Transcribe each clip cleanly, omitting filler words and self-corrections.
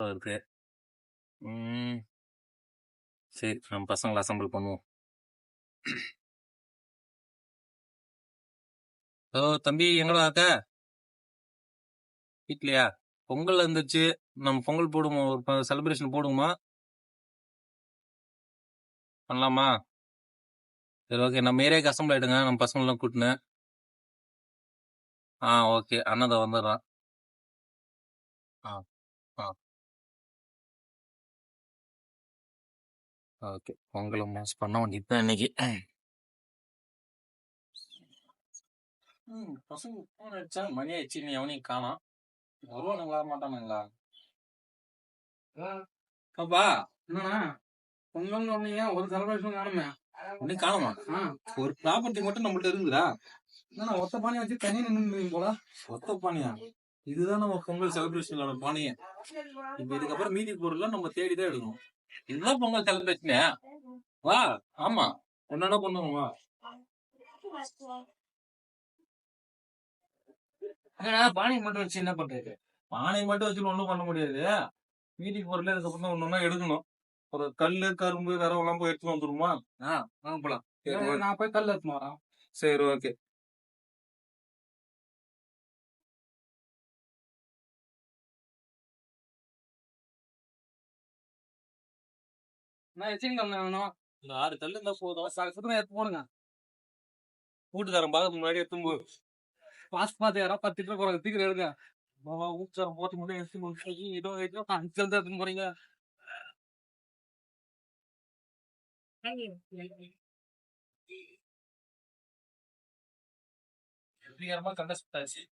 இருக்கு. சரி, நம்ம பசங்களை அசம்பிள் பண்ணுவோம். தம்பி எங்கடா இருக்க? வீட்லையா? பொங்கல் இருந்துச்சு, நம்ம பொங்கல் போடுமா, ஒரு செலிப்ரேஷன் போடுமா? பண்ணலாமா? சரி, ஓகே. நம்ம ஏரியாவுக்கு அசம்பிள் ஆயிடுங்க, நம்ம பசங்களெல்லாம் கூட்டினு. ஓகே, அண்ணாத வந்துடுறான். ஓகே, பொங்கலை மாஸ் பண்ண வேண்டியது தான் இன்னைக்கு. பசங்க போன் அடிச்சா மணி ஆயிடுச்சு, நீ எவனையும் காணோம். வருவானுங்களா மாட்டானுங்களா? அப்பா என்னண்ணா பொங்கல் ஒன்னீங்க, ஒரு செலிப்ரேஷன் காணுமே. ஒன்னும் காணுமா? ஒரு ப்ராப்பர்ட்டி மட்டும் நம்மள்ட்ட இருக்குதா? என்னண்ணா ஒத்த பானையை வச்சு தனி நின்று போல. ஒத்த பானையா? இதுதான் நம்ம பொங்கல் செலிப்ரேஷனோட பானையே. இப்ப இதுக்கப்புறம் மீதி பொருள்லாம் நம்ம தேடிதான் எடுக்கணும். இதுதான் பொங்கல் செலிப்ரேஷனே. வா. ஆமா, என்னடா பண்ணுவோம் வா. பானை மட்டும் வச்சு என்ன பண்றது? பானை மட்டும் வச்சு ஒண்ணும் பண்ண முடியாது. மீதி பொருள் இதுக்கப்புறம் தான் ஒண்ணு எடுக்கணும். ஒரு கல்லு, கரும்பு, விரவெல்லாம் போய் எடுத்துட்டு வந்துருமா? வாங்க போலாம். நான் போய் கல் எடுத்துன்னு வரேன். சரி, ஓகே. நான் வச்சுருக்கேன் வேணும். இந்த 6 கல் இருந்தா போதும். சுத்தமா எடுத்து போடுங்க. வீட்டுக்காரன் பார்க்க முன்னாடி எடுத்து பாஸ் பார்த்து யாரோ 10 ரூபா போறாங்க, சீக்கிரம் எடுங்க. வீட்டுக்காரன் போட்டு முன்னாடி எடுத்து ஏதோ 5 தான் எடுத்துன்னு போறீங்க. வெற்றிகரமா கண்ட சுட்டாச்சு.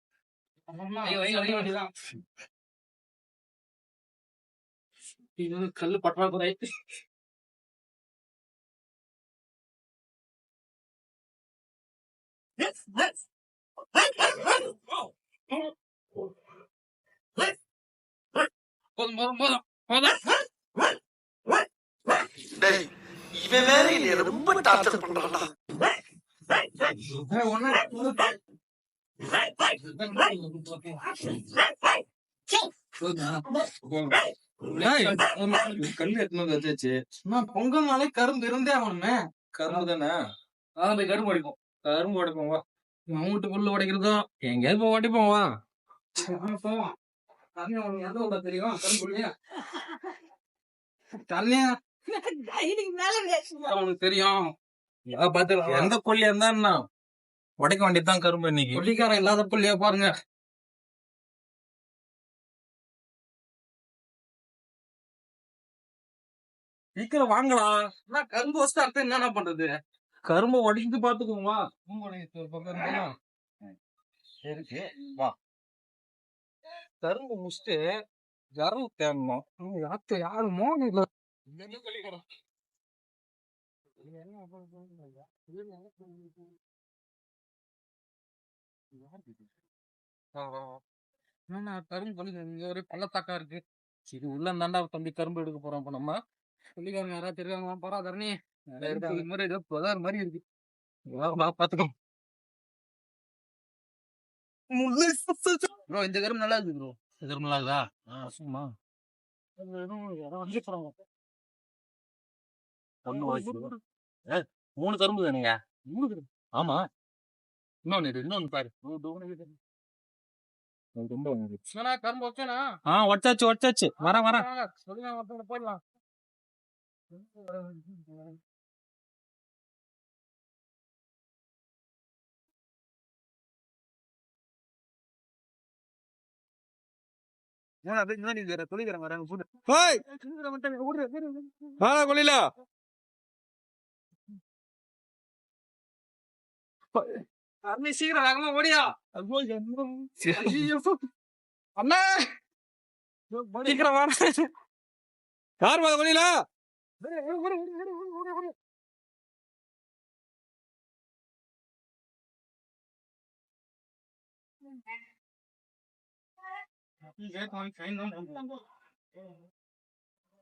கல்லு பற்றாக்குறை. இவன் வேற என்னைய ரொம்ப டார்ச்சர் பண்றான்டா. கல் எடுத்துன்னு வச்சாச்சு. பொங்கல் நாளே கரும்பு இருந்தே ஆகணுமே. கரும்பு தானே? போய் கரும்பு உடைப்போம். கரும்பு உடைப்போம் வா. வீட்டுக்குள்ள உடைக்கிறதோ எங்கேயாவது போய் உடைப்போம் வா. போவோம். தண்ணி உனக்கு எந்த விட தெரியும்? கரும்புள்ளியா தண்ணியா உனக்கு தெரியும். எந்த கொல்லியா இருந்தா உடைக்க வேண்டியதுதான் கரும்பு. இன்னைக்கு கொல்லிக்காரன் இல்லாத கொல்லியா பாருங்க. சீக்கிரம் வாங்கடா. கரும்பு வச்சு அடுத்து என்னென்ன பண்றது? கரும்பு உடைச்சிட்டு பாத்துக்கோங்க. இருக்கு வா. கரும்பு முடிச்சுட்டு ஜரவு தேடணும். யாரு மோகம் இல்ல. கரும்பு கொல்லி இங்க ஒரு பள்ளத்தாக்கா இருக்கு. சரி, உள்ள இருந்தாண்டா தம்பி கரும்பு எடுக்க போறோம். இப்ப நம்ம சொல்லிக்காரங்க யாராவது தெரியாங்க போறா தரணி மாதிரி ஏதோ புதார் மாதிரி இருக்கு. பாத்துக்கோ. ப்ரோ இந்த கரும்பு நல்லா இருக்கு ப்ரோ. இந்த கரும்பு நல்லா இருக்குதா? சும்மா மூணு கரும்பு தானுங்க. 3 கரும்பு. ஆமா, இன்னொன்னு பாரு. கரும்பு வச்சானா? உடச்சாச்சு. வரேன். சொல்லுங்க போயிடலாம். சொல்லிக்கிறேன் வரேன். கொல்லில சீக்கிரம் வேகமா ஓடியா. அண்ணா சீக்கிரம் வர. யார் போத கொல்லில?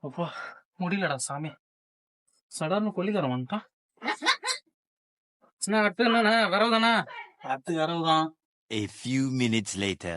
அப்பா முடியலடா சாமி. சடார்னு கொல்லிக்காரன் வந்துட்டான். அடுத்து என்னண்ணா வரவு தானே? அடுத்து வரவு தான். A few minutes later.